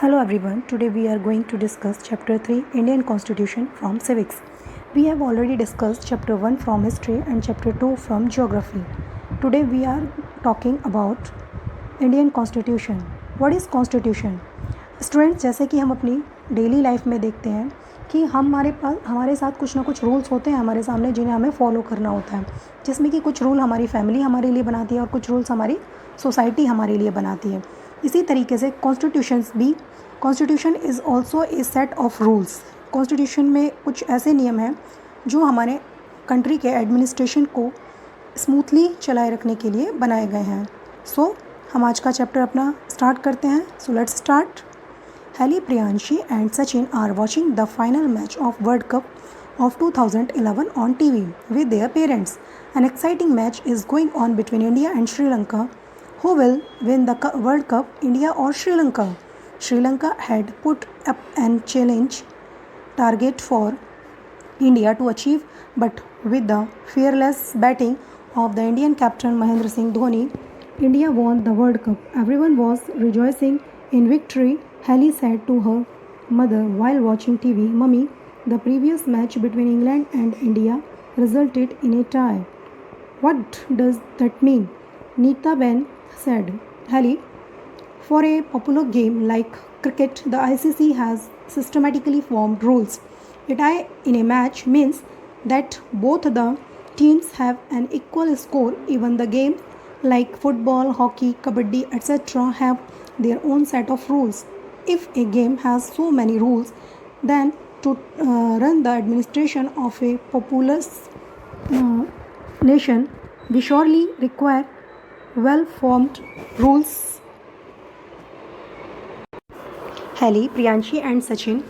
Hello everyone, today we are going to discuss Chapter 3 Indian Constitution from Civics. We have already discussed Chapter 1 from History and Chapter 2 from Geography. Today we are talking about Indian Constitution. What is Constitution? Students, जैसे कि हम अपनी daily life में देखते हैं कि हमारे साथ कुछ ना कुछ रूल्स होते हैं हमारे सामने जिन्हें हमें फॉलो करना होता है, जिसमें कि कुछ रूल हमारी फैमिली हमारे लिए बनाती है और कुछ रूल्स हमारी सोसाइटी हमारे लिए बनाती है. इसी तरीके से constitution is also a set of rules. Constitution में कुछ ऐसे नियम हैं जो हमारे कंट्री के एडमिनिस्ट्रेशन को स्मूथली चलाए रखने के लिए बनाए गए हैं. सो हम आज का चैप्टर अपना स्टार्ट करते हैं. So let's start. Hali, Priyanshi and Sachin are watching the final match of World Cup of 2011 on TV with their parents. An exciting match is going on between India and Sri Lanka. Who will win the World Cup, India or Sri Lanka? Sri Lanka had put up an challenge target for India to achieve, but with the fearless batting of the Indian captain Mahendra Singh Dhoni, India won the World Cup. Everyone was rejoicing in victory. Hali said to her mother while watching TV, "Mummy, the previous match between England and India resulted in a tie." "What does that mean?" Neeta Ben said. "Hali, for a popular game like cricket, the ICC has systematically formed rules. A tie in a match means that both the teams have an equal score. Even the games like football, hockey, kabaddi, etc. have their own set of rules. If a game has so many rules, then to run the administration of a populous nation, we surely require well-formed rules." Hali, Priyanshi and Sachin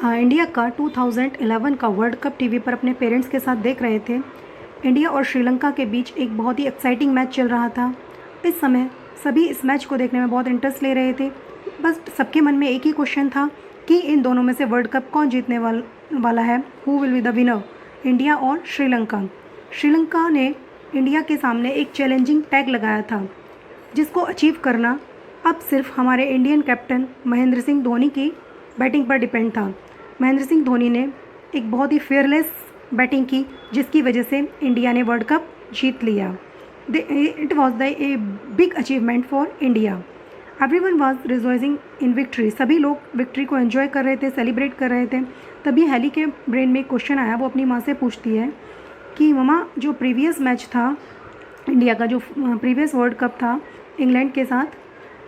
India का 2011 का world cup TV पर अपने parents के साथ देख रहे थे. India और श्रीलंका के बीच एक बहुत ही एक्साइटिंग मैच चल रहा था. इस समय सभी इस मैच को देखने में बहुत इंटरेस्ट ले रहे थे. बस सबके मन में एक ही क्वेश्चन था कि इन दोनों में से वर्ल्ड कप कौन जीतने वाला है. Who will be the winner, India और श्रीलंका. श्रीलंका ने इंडिया के सामने एक चैलेंजिंग टैग लगाया था जिसको अचीव करना अब सिर्फ हमारे इंडियन कैप्टन महेंद्र सिंह धोनी की बैटिंग पर डिपेंड था. महेंद्र सिंह धोनी ने एक बहुत ही फेयरलेस बैटिंग की जिसकी वजह से इंडिया ने वर्ल्ड कप जीत लिया. It was the a big achievement for India. Everyone was rejoicing in victory. सभी लोग विक्ट्री को एंजॉय कर रहे थे, सेलिब्रेट कर रहे थे. तभी हेली के ब्रेन में एक क्वेश्चन आया. वो अपनी माँ से पूछती है कि मम्मा, जो प्रीवियस मैच था इंडिया का, जो प्रीवियस वर्ल्ड कप था इंग्लैंड के साथ,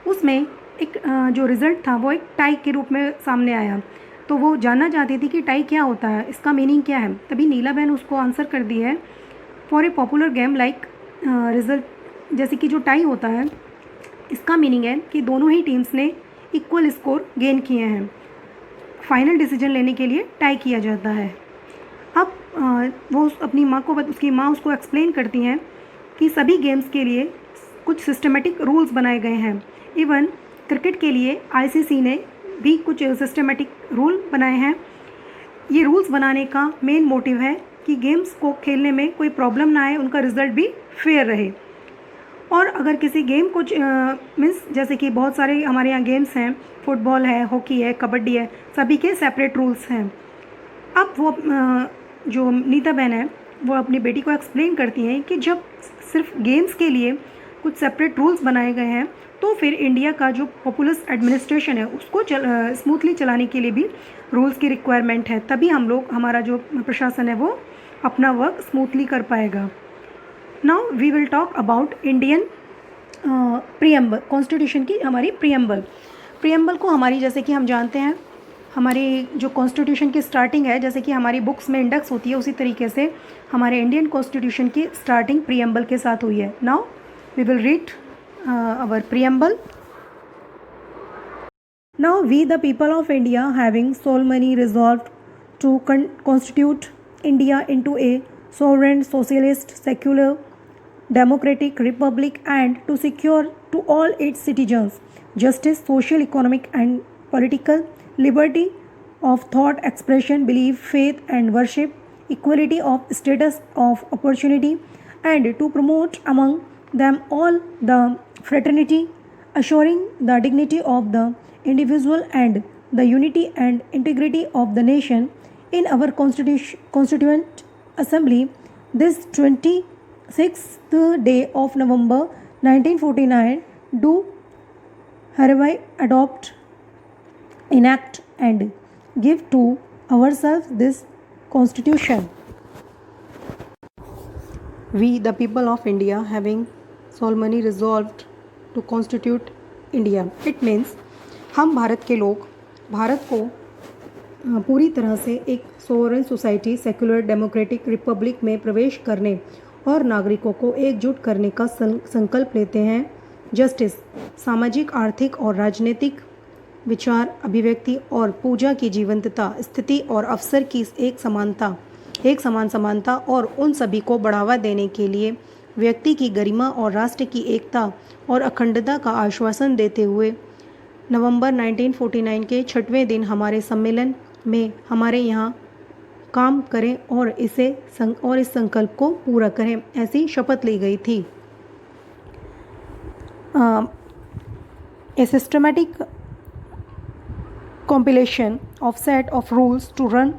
उसमें एक जो रिज़ल्ट था वो एक टाई के रूप में सामने आया. तो वो जानना चाहती थी कि टाई क्या होता है, इसका मीनिंग क्या है. तभी नीला बहन उसको आंसर कर दी है, for a popular game like result, जैसे कि जो टाई होता है इसका मीनिंग है कि दोनों ही टीम्स ने इक्वल स्कोर गेन किए हैं. फाइनल डिसीजन लेने के लिए टाई किया जाता है. अब वो अपनी माँ को, उसकी माँ उसको एक्सप्लेन करती हैं कि सभी गेम्स के लिए कुछ सिस्टमेटिक रूल्स बनाए गए हैं. इवन क्रिकेट के लिए आईसीसी ने भी कुछ सिस्टमेटिक रूल बनाए हैं. ये रूल्स बनाने का मेन मोटिव है कि गेम्स को खेलने में कोई प्रॉब्लम ना आए, उनका रिजल्ट भी फेयर रहे. और अगर किसी गेम को मीन्स जैसे कि बहुत सारे हमारे यहाँ गेम्स हैं, फुटबॉल है, हॉकी है, कबड्डी है, सभी के सेपरेट रूल्स हैं. अब वो जो नीता बहन है वो अपनी बेटी को एक्सप्लेन करती हैं कि जब सिर्फ गेम्स के लिए कुछ सेपरेट रूल्स बनाए गए हैं तो फिर इंडिया का जो पॉपुलस एडमिनिस्ट्रेशन है उसको स्मूथली चलाने के लिए भी रूल्स की रिक्वायरमेंट है. तभी हम लोग, हमारा जो प्रशासन है वो अपना वर्क स्मूथली कर पाएगा. Now we will talk about Indian preamble. Constitution की हमारी प्रीएम्बल को हमारी, जैसे कि हम जानते हैं, हमारी जो कॉन्स्टिट्यूशन की स्टार्टिंग है, जैसे कि हमारी बुक्स में इंडेक्स होती है, उसी तरीके से हमारे इंडियन कॉन्स्टिट्यूशन की स्टार्टिंग प्रीएम्बल के साथ हुई है. Now we will read our preamble. Now we the people of India, having solemnly resolved to constitute India into a sovereign, socialist, secular, democratic republic, and to secure to all its citizens justice, social, economic and political liberty of thought, expression, belief, faith and worship, equality of status, of opportunity, and to promote among them all the fraternity, assuring the dignity of the individual and the unity and integrity of the nation. In our Constituent Assembly, this 26th day of November 1949, do hereby adopt, enact, and give to ourselves this Constitution. We, the people of India, having solemnly resolved to constitute India. It means हम भारत के लोग भारत को पूरी तरह से एक sovereign society, secular democratic Republic में प्रवेश करने और नागरिकों को एकजुट करने का संकल्प लेते हैं। जस्टिस, सामाजिक, आर्थिक और राजनीतिक विचार, अभिव्यक्ति और पूजा की जीवंतता, स्थिति और अवसर की एक समान समानता और उन सभी को बढ़ावा देने के लिए व्यक्ति की गरिमा और राष्ट्र की एकता और अखंडता का आश्वासन देते हुए नवंबर 1949 के 6वें दिन हमारे सम्मेलन में हमारे यहाँ काम करें और इस संकल्प को पूरा करें, ऐसी शपथ ली गई थी। A systematic compilation of set of rules to run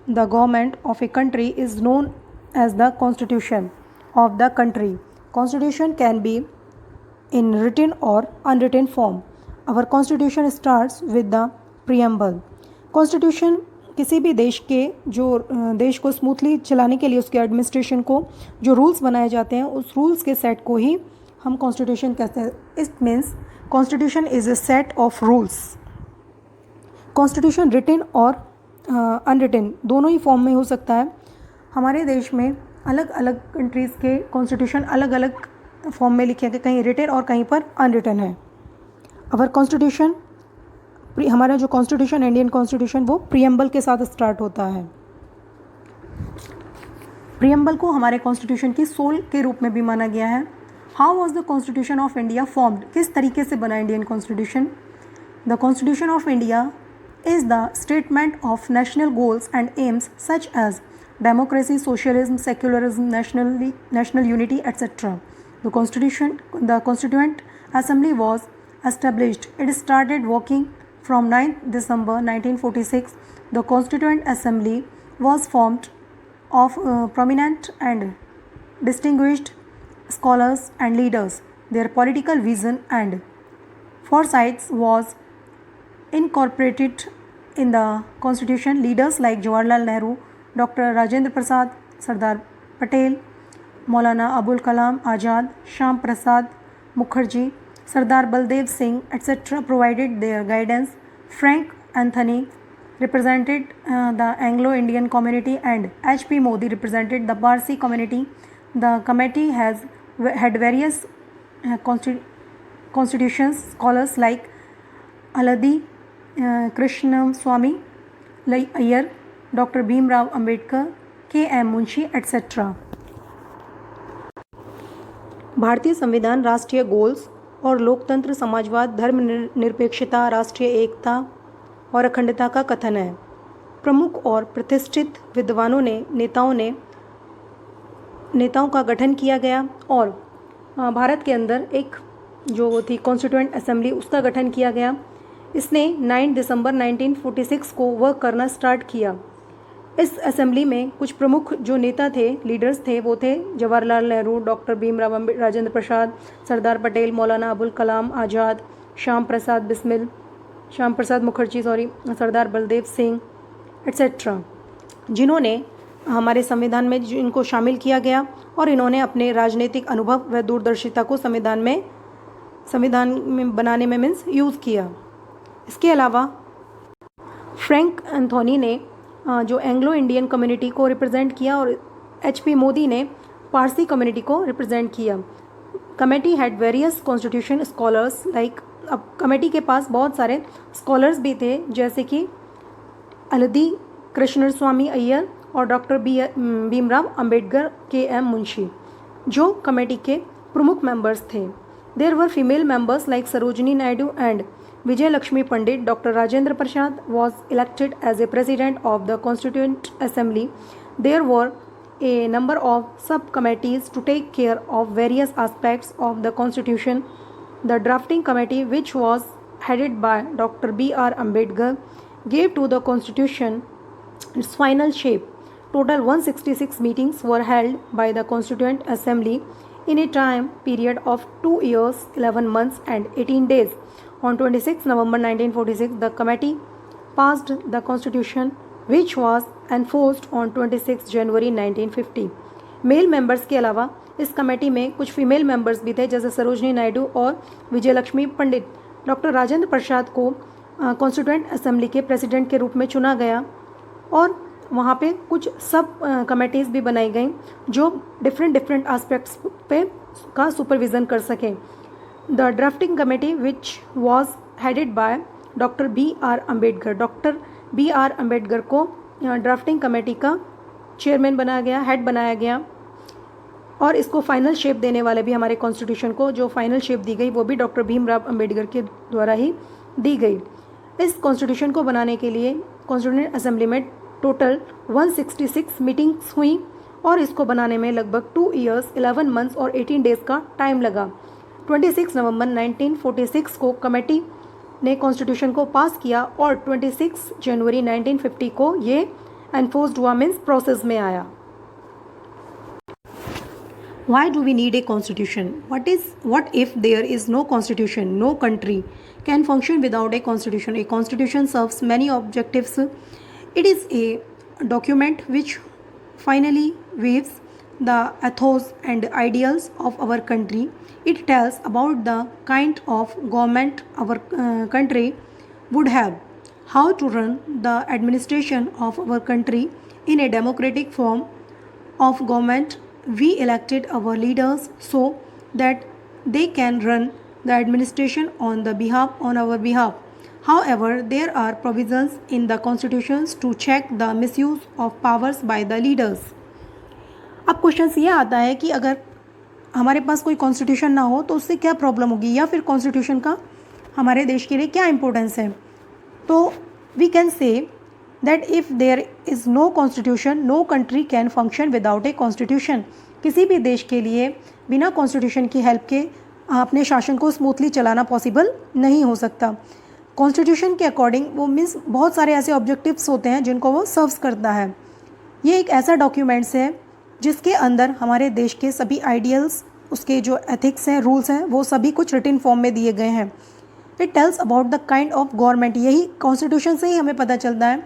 the government of a country is known as the Constitution of the country. Constitution can be in written or unwritten form. Our Constitution starts with the preamble. Constitution किसी भी देश के जो देश को smoothly चलाने के लिए उसके एडमिनिस्ट्रेशन को जो रूल्स बनाए जाते हैं उस रूल्स के सेट को ही हम कॉन्स्टिट्यूशन कहते हैं। It means constitution is a set of rules. Constitution written और अनरिटन दोनों ही फॉर्म में हो सकता है। हमारे देश में अलग अलग कंट्रीज़ के कॉन्स्टिट्यूशन अलग अलग फॉर्म में लिखे हैं, कहीं रिटन और कहीं पर अनरिटन है। अवर कॉन्स्टिट्यूशन, हमारा जो कॉन्स्टिट्यूशन, इंडियन कॉन्स्टिट्यूशन, वो प्रीएम्बल के साथ स्टार्ट होता है। प्रीएम्बल को हमारे कॉन्स्टिट्यूशन की सोल के रूप में भी माना गया है। How was the constitution of India formed? किस तरीके से बना Indian constitution? The constitution of India is the statement of national goals and aims such as democracy, socialism, secularism, national unity, etc. The Constituent Assembly was established. It started working from 9th December 1946. The Constituent Assembly was formed of prominent and distinguished scholars and leaders. Their political vision and foresights was incorporated in the Constitution. Leaders like Jawaharlal Nehru, Dr. Rajendra Prasad, Sardar Patel, Maulana Abul Kalam Azad, Shyam Prasad Mukherjee, Sardar Baldev Singh, etc. provided their guidance. Frank Anthony represented the Anglo-Indian community and H.P. Modi represented the Parsi community. The committee had various constitutions scholars like Aladi Krishnam Swami Iyer, Dr. Bhimrao Ambedkar, K.M. Munshi, etc. भारतीय संविधान राष्ट्रीय goals और लोकतंत्र, समाजवाद, धर्मनिरपेक्षता, राष्ट्रीय एकता और अखंडता का कथन है। प्रमुख और प्रतिष्ठित विद्वानों ने नेताओं का गठन किया गया और भारत के अंदर एक जो थी कॉन्स्टिट्यूएंट असेंबली उसका गठन किया गया। इसने 9 दिसंबर 1946 को वर्क करना स्टार्ट किया। इस असेंबली में कुछ प्रमुख जो नेता थे, लीडर्स थे, वो थे जवाहरलाल नेहरू, डॉक्टर भीमराव राजेंद्र प्रसाद, सरदार पटेल, मौलाना अबुल कलाम आज़ाद, श्याम प्रसाद मुखर्जी, सरदार बलदेव सिंह, एट्सेट्रा, जिन्होंने हमारे संविधान में इनको शामिल किया गया और इन्होंने अपने राजनीतिक अनुभव व दूरदर्शिता को संविधान में बनाने में यूज़ किया। इसके अलावा फ्रैंक एंथोनी ने जो एंग्लो इंडियन कम्युनिटी को रिप्रेजेंट किया और H.P. मोदी ने पारसी कम्युनिटी को रिप्रेजेंट किया। Committee had various constitution scholars like, अब कमेटी के पास बहुत सारे स्कॉलर्स भी थे जैसे कि अलदी कृष्णस्वामी अय्यर और डॉक्टर भीमराव अंबेडकर, K.M. मुंशी, जो कमेटी के प्रमुख मेंबर्स थे। There were female members like Sarojini Naidu and Vijay Lakshmi Pandit. Dr. Rajendra Prasad was elected as a president of the Constituent Assembly. There were a number of subcommittees to take care of various aspects of the Constitution. The drafting committee, which was headed by Dr. B.R. Ambedkar, gave to the Constitution its final shape. Total 166 meetings were held by the Constituent Assembly in a time period of 2 years, 11 months and 18 days. On 26 November 1946, the committee passed the Constitution, which was enforced on 26 January 1950. Male members के अलावा इस committee में कुछ female members भी थे, जैसे सरोजनी नायडू और विजयलक्ष्मी पंडित। Doctor Rajendra Prasad को कॉन्स्टिट्यूएंट असेंबली के प्रेसिडेंट के रूप में चुना गया और वहाँ पे कुछ सब कमेटीज़ भी बनाई गई जो डिफरेंट एस्पेक्ट्स पे का सुपरविज़न कर सकें। The drafting committee which was headed by doctor B.R. Ambedkar. Doctor B.R. Ambedkar को ड्राफ्टिंग कमेटी का चेयरमैन बनाया गया, हेड बनाया गया और इसको फाइनल शेप देने वाले भी हमारे कॉन्स्टिट्यूशन को जो फाइनल शेप दी गई वो भी डॉक्टर भीमराव अम्बेडकर के द्वारा ही दी गई। इस कॉन्स्टिट्यूशन को बनाने के लिए कॉन्स्टिट्यूएंट असेंबली में टोटल 166 मीटिंग्स हुई और इसको बनाने में लगभग 2 इयर्स, 11 मंथ्स और 18 डेज़ का टाइम लगा। 26 नवंबर 1946 को कमेटी ने कॉन्स्टिट्यूशन को पास किया और 26 जनवरी 1950 को ये एनफोर्स्ड हुआ, मीन्स प्रोसेस में आया। Why do we need a constitution? What if there is no constitution? No country can function without a constitution. A constitution serves many objectives. It is a document which finally weaves the ethos and ideals of our country. It tells about the kind of government our country would have, how to run the administration of our country in a democratic form of government. We elected our leaders so that they can run the administration on our behalf. However, there are provisions in the constitutions to check the misuse of powers by the leaders. अब question ये आता है कि अगर हमारे पास कोई constitution ना हो तो उससे क्या प्रॉब्लम होगी, या फिर कॉन्स्टिट्यूशन का हमारे देश के लिए क्या इम्पोर्टेंस है। तो we can say that if there is no constitution, no country can function without a constitution. किसी भी देश के लिए बिना कॉन्स्टिट्यूशन की हेल्प के अपने शासन को स्मूथली चलाना पॉसिबल नहीं हो सकता। कॉन्स्टिट्यूशन के अकॉर्डिंग वो मीन्स बहुत सारे ऐसे ऑब्जेक्टिव्स होते हैं जिनको वो सर्व्स करता है। ये एक ऐसा डॉक्यूमेंट्स है जिसके अंदर हमारे देश के सभी आइडियल्स, उसके जो एथिक्स हैं, रूल्स हैं, वो सभी कुछ रिटन फॉर्म में दिए गए हैं। It tells about the kind of government. यही कॉन्स्टिट्यूशन से ही हमें पता चलता है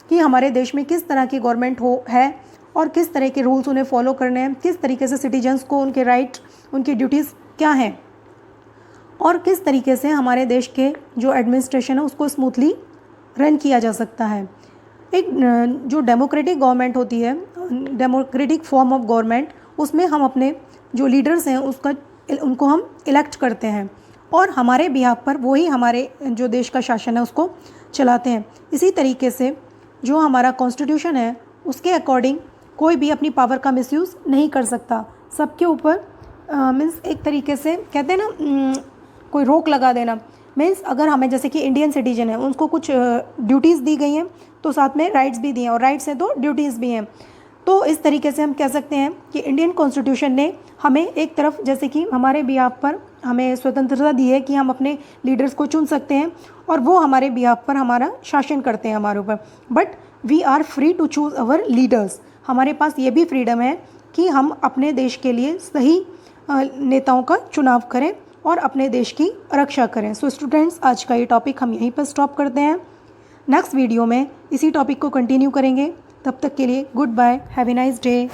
कि हमारे देश में किस तरह की गवर्नमेंट है और किस तरह के रूल्स उन्हें फॉलो करने हैं, किस तरीके से सिटीजन्स को उनके राइट, उनकी ड्यूटीज़ क्या हैं और किस तरीके से हमारे देश के जो एडमिनिस्ट्रेशन है उसको स्मूथली रन किया जा सकता है। एक जो डेमोक्रेटिक गवर्नमेंट होती है, डेमोक्रेटिक फॉर्म ऑफ गवर्नमेंट, उसमें हम अपने जो लीडर्स हैं उनको हम इलेक्ट करते हैं और हमारे बिहाफ पर वही हमारे जो देश का शासन है उसको चलाते हैं। इसी तरीके से जो हमारा कॉन्स्टिट्यूशन है उसके अकॉर्डिंग कोई भी अपनी पावर का मिसयूज़ नहीं कर सकता। सबके ऊपर मीन्स एक तरीके से कहते हैं ना कोई रोक लगा देना, मीन्स अगर हमें जैसे कि इंडियन सिटीजन है उनको कुछ ड्यूटीज़ दी गई हैं तो साथ में राइट्स भी दिए हैं और राइट्स हैं तो ड्यूटीज़ भी हैं। तो इस तरीके से हम कह सकते हैं कि इंडियन कॉन्स्टिट्यूशन ने हमें एक तरफ जैसे कि हमारे बिहाफ पर हमें स्वतंत्रता दी है कि हम अपने लीडर्स को चुन सकते हैं और वो हमारे बिहाफ पर हमारा शासन करते हैं हमारे ऊपर, but we are free to choose our leaders. हमारे पास ये भी फ्रीडम है कि हम अपने देश के लिए सही नेताओं का चुनाव करें और अपने देश की रक्षा करें। सो स्टूडेंट्स, आज का ये टॉपिक हम यहीं पर स्टॉप करते हैं। नेक्स्ट वीडियो में इसी टॉपिक को कंटिन्यू करेंगे। तब तक के लिए goodbye, have a nice day.